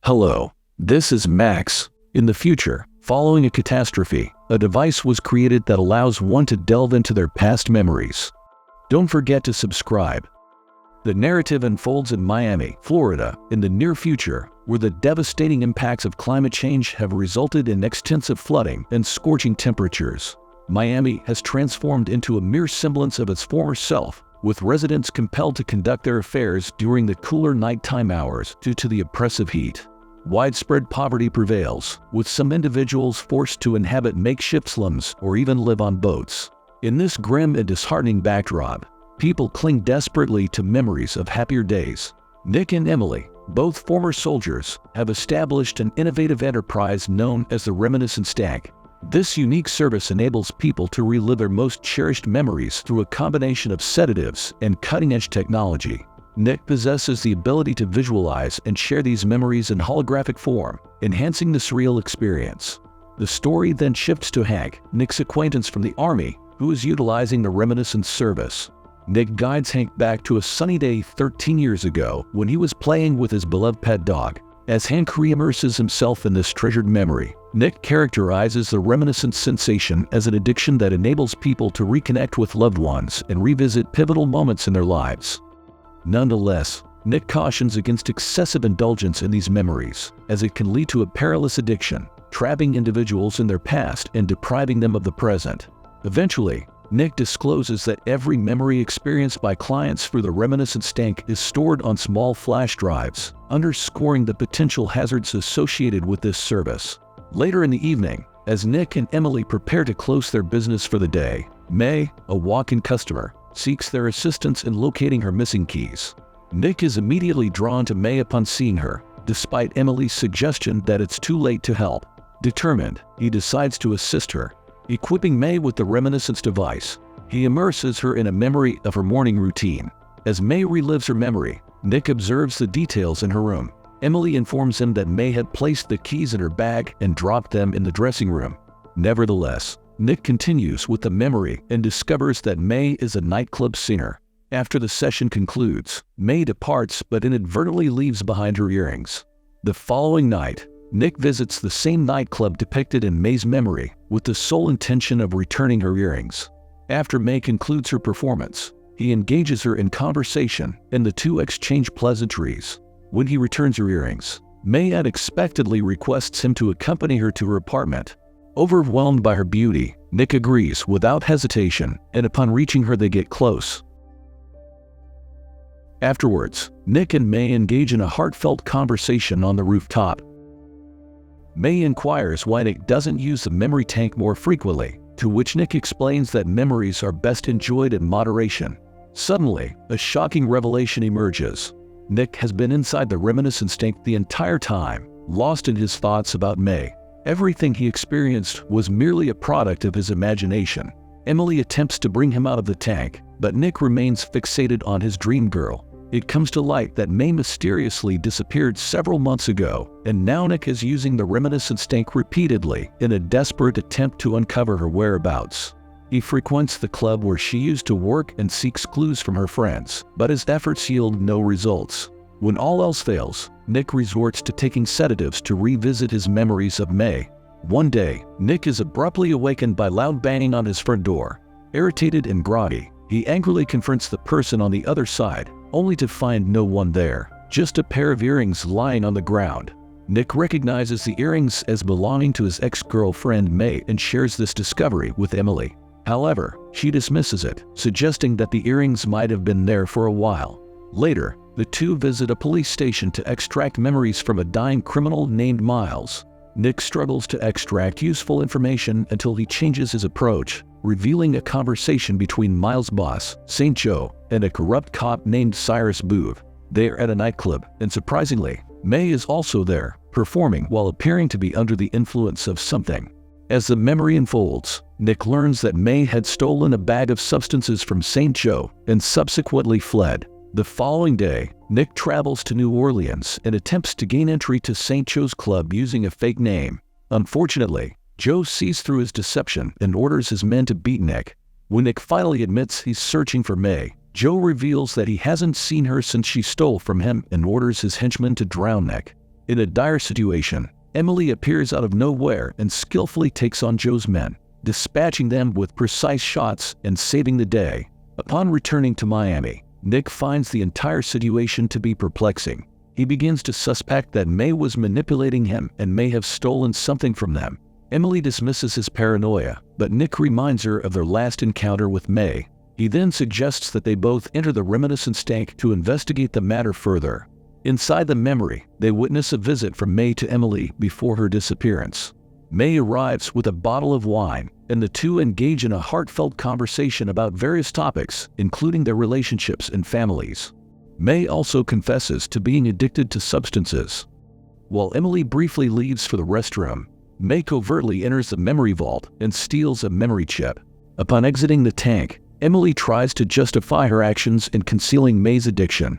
Hello, this is Max. In the future, following a catastrophe, a device was created that allows one to delve into their past memories. Don't forget to subscribe. The narrative unfolds in Miami, Florida, in the near future, where the devastating impacts of climate change have resulted in extensive flooding and scorching temperatures. Miami has transformed into a mere semblance of its former self, with residents compelled to conduct their affairs during the cooler nighttime hours due to the oppressive heat. Widespread poverty prevails, with some individuals forced to inhabit makeshift slums or even live on boats. In this grim and disheartening backdrop, people cling desperately to memories of happier days. Nick and Emily, both former soldiers, have established an innovative enterprise known as the Reminiscence Tank. This unique service enables people to relive their most cherished memories through a combination of sedatives and cutting-edge technology. Nick possesses the ability to visualize and share these memories in holographic form, enhancing the surreal experience. The story then shifts to Hank, Nick's acquaintance from the Army, who is utilizing the Reminiscence service. Nick guides Hank back to a sunny day 13 years ago when he was playing with his beloved pet dog. As Hank re-immerses himself in this treasured memory, Nick characterizes the reminiscence sensation as an addiction that enables people to reconnect with loved ones and revisit pivotal moments in their lives. Nonetheless, Nick cautions against excessive indulgence in these memories, as it can lead to a perilous addiction, trapping individuals in their past and depriving them of the present. Eventually, Nick discloses that every memory experienced by clients through the Reminiscence Tank is stored on small flash drives, underscoring the potential hazards associated with this service. Later in the evening, as Nick and Emily prepare to close their business for the day, May, a walk-in customer, seeks their assistance in locating her missing keys. Nick is immediately drawn to May upon seeing her, despite Emily's suggestion that it's too late to help. Determined, he decides to assist her. Equipping May with the Reminiscence device, he immerses her in a memory of her morning routine. As May relives her memory, Nick observes the details in her room. Emily informs him that May had placed the keys in her bag and dropped them in the dressing room. Nevertheless, Nick continues with the memory and discovers that May is a nightclub singer. After the session concludes, May departs but inadvertently leaves behind her earrings. The following night, Nick visits the same nightclub depicted in May's memory with the sole intention of returning her earrings. After May concludes her performance, he engages her in conversation and the two exchange pleasantries. When he returns her earrings, May unexpectedly requests him to accompany her to her apartment. Overwhelmed by her beauty, Nick agrees without hesitation, and upon reaching her they get close. Afterwards, Nick and May engage in a heartfelt conversation on the rooftop. May inquires why Nick doesn't use the memory tank more frequently, to which Nick explains that memories are best enjoyed in moderation. Suddenly, a shocking revelation emerges. Nick has been inside the Reminiscence Tank the entire time, lost in his thoughts about May. Everything he experienced was merely a product of his imagination. Emily attempts to bring him out of the tank, but Nick remains fixated on his dream girl. It comes to light that May mysteriously disappeared several months ago, and now Nick is using the Reminiscence Tank repeatedly in a desperate attempt to uncover her whereabouts. He frequents the club where she used to work and seeks clues from her friends, but his efforts yield no results. When all else fails, Nick resorts to taking sedatives to revisit his memories of May. One day, Nick is abruptly awakened by loud banging on his front door. Irritated and groggy, he angrily confronts the person on the other side, only to find no one there, just a pair of earrings lying on the ground. Nick recognizes the earrings as belonging to his ex-girlfriend May and shares this discovery with Emily. However, she dismisses it, suggesting that the earrings might have been there for a while. Later, the two visit a police station to extract memories from a dying criminal named Miles. Nick struggles to extract useful information until he changes his approach, revealing a conversation between Miles' boss, St. Joe, and a corrupt cop named Cyrus Boove. They are at a nightclub, and surprisingly, May is also there, performing while appearing to be under the influence of something. As the memory unfolds, Nick learns that May had stolen a bag of substances from St. Joe and subsequently fled. The following day, Nick travels to New Orleans and attempts to gain entry to St. Joe's club using a fake name. Unfortunately, Joe sees through his deception and orders his men to beat Nick. When Nick finally admits he's searching for May, Joe reveals that he hasn't seen her since she stole from him and orders his henchmen to drown Nick. In a dire situation, Emily appears out of nowhere and skillfully takes on Joe's men, dispatching them with precise shots and saving the day. Upon returning to Miami, Nick finds the entire situation to be perplexing. He begins to suspect that May was manipulating him and may have stolen something from them. Emily dismisses his paranoia, but Nick reminds her of their last encounter with May. He then suggests that they both enter the reminiscence tank to investigate the matter further. Inside the memory, they witness a visit from May to Emily before her disappearance. May arrives with a bottle of wine, and the two engage in a heartfelt conversation about various topics, including their relationships and families. May also confesses to being addicted to substances. While Emily briefly leaves for the restroom, May covertly enters the memory vault and steals a memory chip. Upon exiting the tank, Emily tries to justify her actions in concealing May's addiction.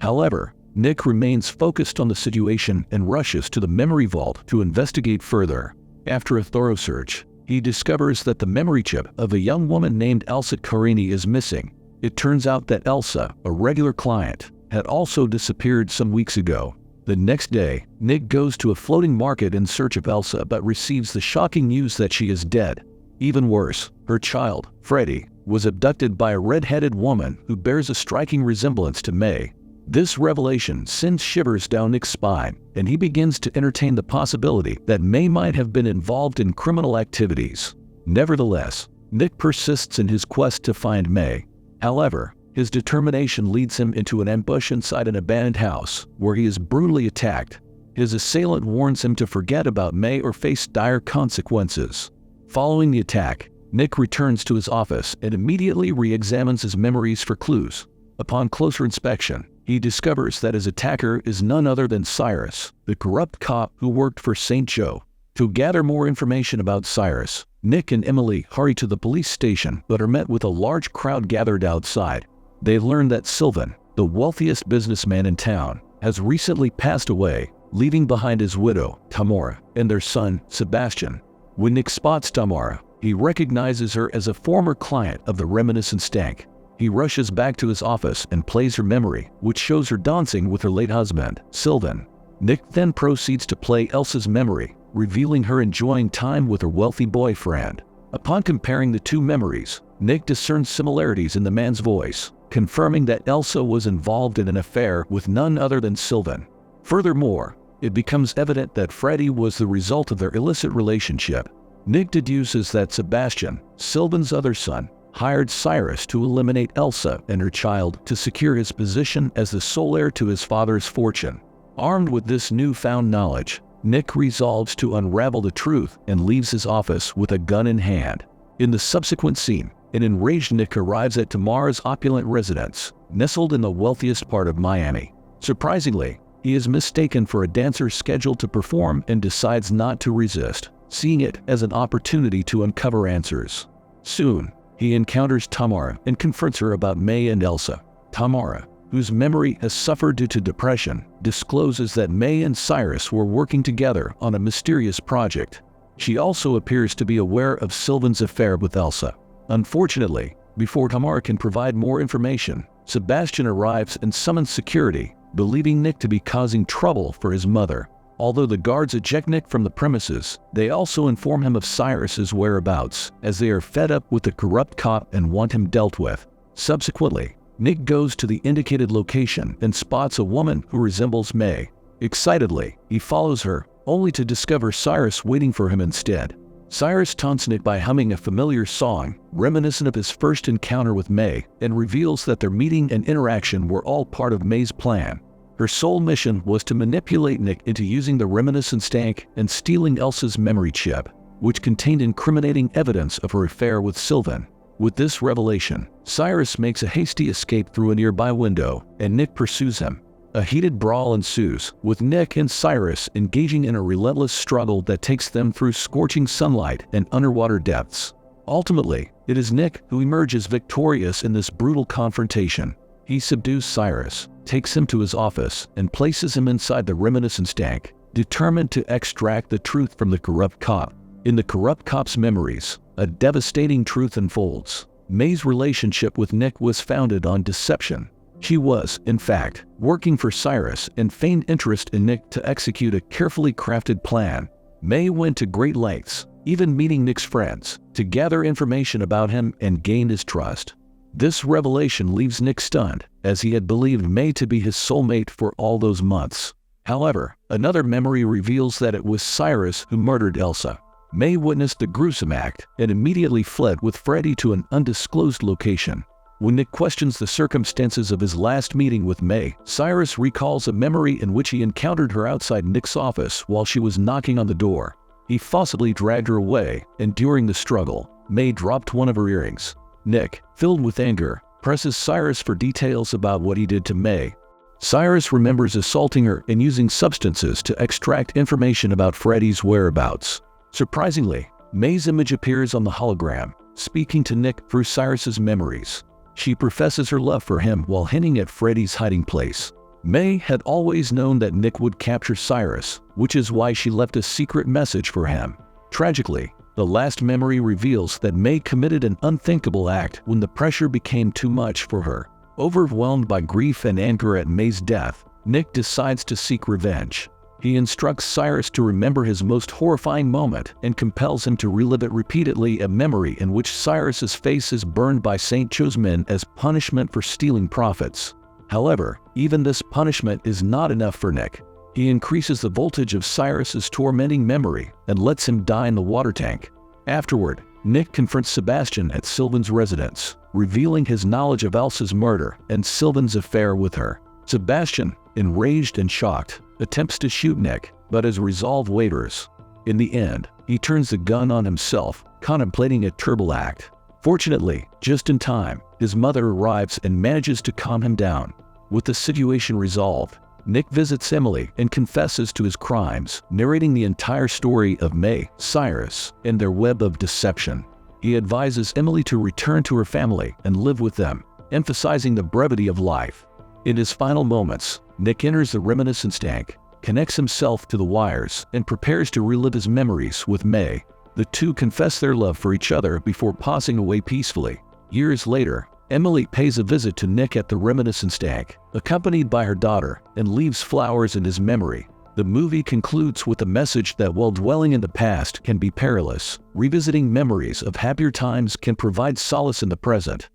However, Nick remains focused on the situation and rushes to the memory vault to investigate further. After a thorough search, he discovers that the memory chip of a young woman named Elsa Carini is missing. It turns out that Elsa, a regular client, had also disappeared some weeks ago. The next day, Nick goes to a floating market in search of Elsa but receives the shocking news that she is dead. Even worse, her child, Freddie, was abducted by a red-headed woman who bears a striking resemblance to May. This revelation sends shivers down Nick's spine, and he begins to entertain the possibility that May might have been involved in criminal activities. Nevertheless, Nick persists in his quest to find May. However, his determination leads him into an ambush inside an abandoned house, where he is brutally attacked. His assailant warns him to forget about May or face dire consequences. Following the attack, Nick returns to his office and immediately re-examines his memories for clues. Upon closer inspection, he discovers that his attacker is none other than Cyrus, the corrupt cop who worked for St. Joe. To gather more information about Cyrus, Nick and Emily hurry to the police station but are met with a large crowd gathered outside. They learn that Sylvan, the wealthiest businessman in town, has recently passed away, leaving behind his widow, Tamara, and their son, Sebastian. When Nick spots Tamara, he recognizes her as a former client of the reminiscence tank. He rushes back to his office and plays her memory, which shows her dancing with her late husband, Sylvan. Nick then proceeds to play Elsa's memory, revealing her enjoying time with her wealthy boyfriend. Upon comparing the two memories, Nick discerns similarities in the man's voice, confirming that Elsa was involved in an affair with none other than Sylvan. Furthermore, it becomes evident that Freddie was the result of their illicit relationship. Nick deduces that Sebastian, Sylvan's other son, hired Cyrus to eliminate Elsa and her child to secure his position as the sole heir to his father's fortune. Armed with this newfound knowledge, Nick resolves to unravel the truth and leaves his office with a gun in hand. In the subsequent scene, an enraged Nick arrives at Tamara's opulent residence, nestled in the wealthiest part of Miami. Surprisingly, he is mistaken for a dancer scheduled to perform and decides not to resist, seeing it as an opportunity to uncover answers. Soon, he encounters Tamara and confronts her about May and Elsa. Tamara, whose memory has suffered due to depression, discloses that May and Cyrus were working together on a mysterious project. She also appears to be aware of Sylvan's affair with Elsa. Unfortunately, before Tamara can provide more information, Sebastian arrives and summons security, believing Nick to be causing trouble for his mother. Although the guards eject Nick from the premises, they also inform him of Cyrus's whereabouts, as they are fed up with the corrupt cop and want him dealt with. Subsequently, Nick goes to the indicated location and spots a woman who resembles May. Excitedly, he follows her, only to discover Cyrus waiting for him instead. Cyrus taunts Nick by humming a familiar song, reminiscent of his first encounter with May, and reveals that their meeting and interaction were all part of May's plan. Her sole mission was to manipulate Nick into using the reminiscence tank and stealing Elsa's memory chip, which contained incriminating evidence of her affair with Sylvan. With this revelation, Cyrus makes a hasty escape through a nearby window, and Nick pursues him. A heated brawl ensues, with Nick and Cyrus engaging in a relentless struggle that takes them through scorching sunlight and underwater depths. Ultimately, it is Nick who emerges victorious in this brutal confrontation. He subdues Cyrus, takes him to his office, and places him inside the reminiscence tank, determined to extract the truth from the corrupt cop. In the corrupt cop's memories, a devastating truth unfolds. May's relationship with Nick was founded on deception. She was, in fact, working for Cyrus and feigned interest in Nick to execute a carefully crafted plan. May went to great lengths, even meeting Nick's friends, to gather information about him and gain his trust. This revelation leaves Nick stunned, as he had believed May to be his soulmate for all those months. However, another memory reveals that it was Cyrus who murdered Elsa. May witnessed the gruesome act and immediately fled with Freddy to an undisclosed location. When Nick questions the circumstances of his last meeting with May, Cyrus recalls a memory in which he encountered her outside Nick's office while she was knocking on the door. He forcibly dragged her away, and during the struggle, May dropped one of her earrings. Nick, filled with anger, presses Cyrus for details about what he did to May. Cyrus remembers assaulting her and using substances to extract information about Freddy's whereabouts. Surprisingly, May's image appears on the hologram, speaking to Nick through Cyrus's memories. She professes her love for him while hinting at Freddy's hiding place. May had always known that Nick would capture Cyrus, which is why she left a secret message for him. Tragically, the last memory reveals that May committed an unthinkable act when the pressure became too much for her. Overwhelmed by grief and anger at May's death, Nick decides to seek revenge. He instructs Cyrus to remember his most horrifying moment and compels him to relive it repeatedly, a memory in which Cyrus's face is burned by Saint Chosmin as punishment for stealing profits. However, even this punishment is not enough for Nick. He increases the voltage of Cyrus's tormenting memory and lets him die in the water tank. Afterward, Nick confronts Sebastian at Sylvan's residence, revealing his knowledge of Elsa's murder and Sylvan's affair with her. Sebastian, enraged and shocked, attempts to shoot Nick, but his resolve wavers. In the end, he turns the gun on himself, contemplating a terrible act. Fortunately, just in time, his mother arrives and manages to calm him down. With the situation resolved, Nick visits Emily and confesses to his crimes, narrating the entire story of May, Cyrus, and their web of deception. He advises Emily to return to her family and live with them, emphasizing the brevity of life. In his final moments, Nick enters the reminiscence tank, connects himself to the wires, and prepares to relive his memories with May. The two confess their love for each other before passing away peacefully. Years later, Emily pays a visit to Nick at the reminiscence tank, accompanied by her daughter, and leaves flowers in his memory. The movie concludes with a message that while dwelling in the past can be perilous, revisiting memories of happier times can provide solace in the present.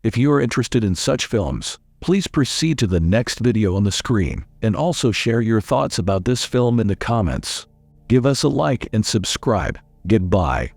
If you are interested in such films, please proceed to the next video on the screen, and also share your thoughts about this film in the comments. Give us a like and subscribe. Goodbye.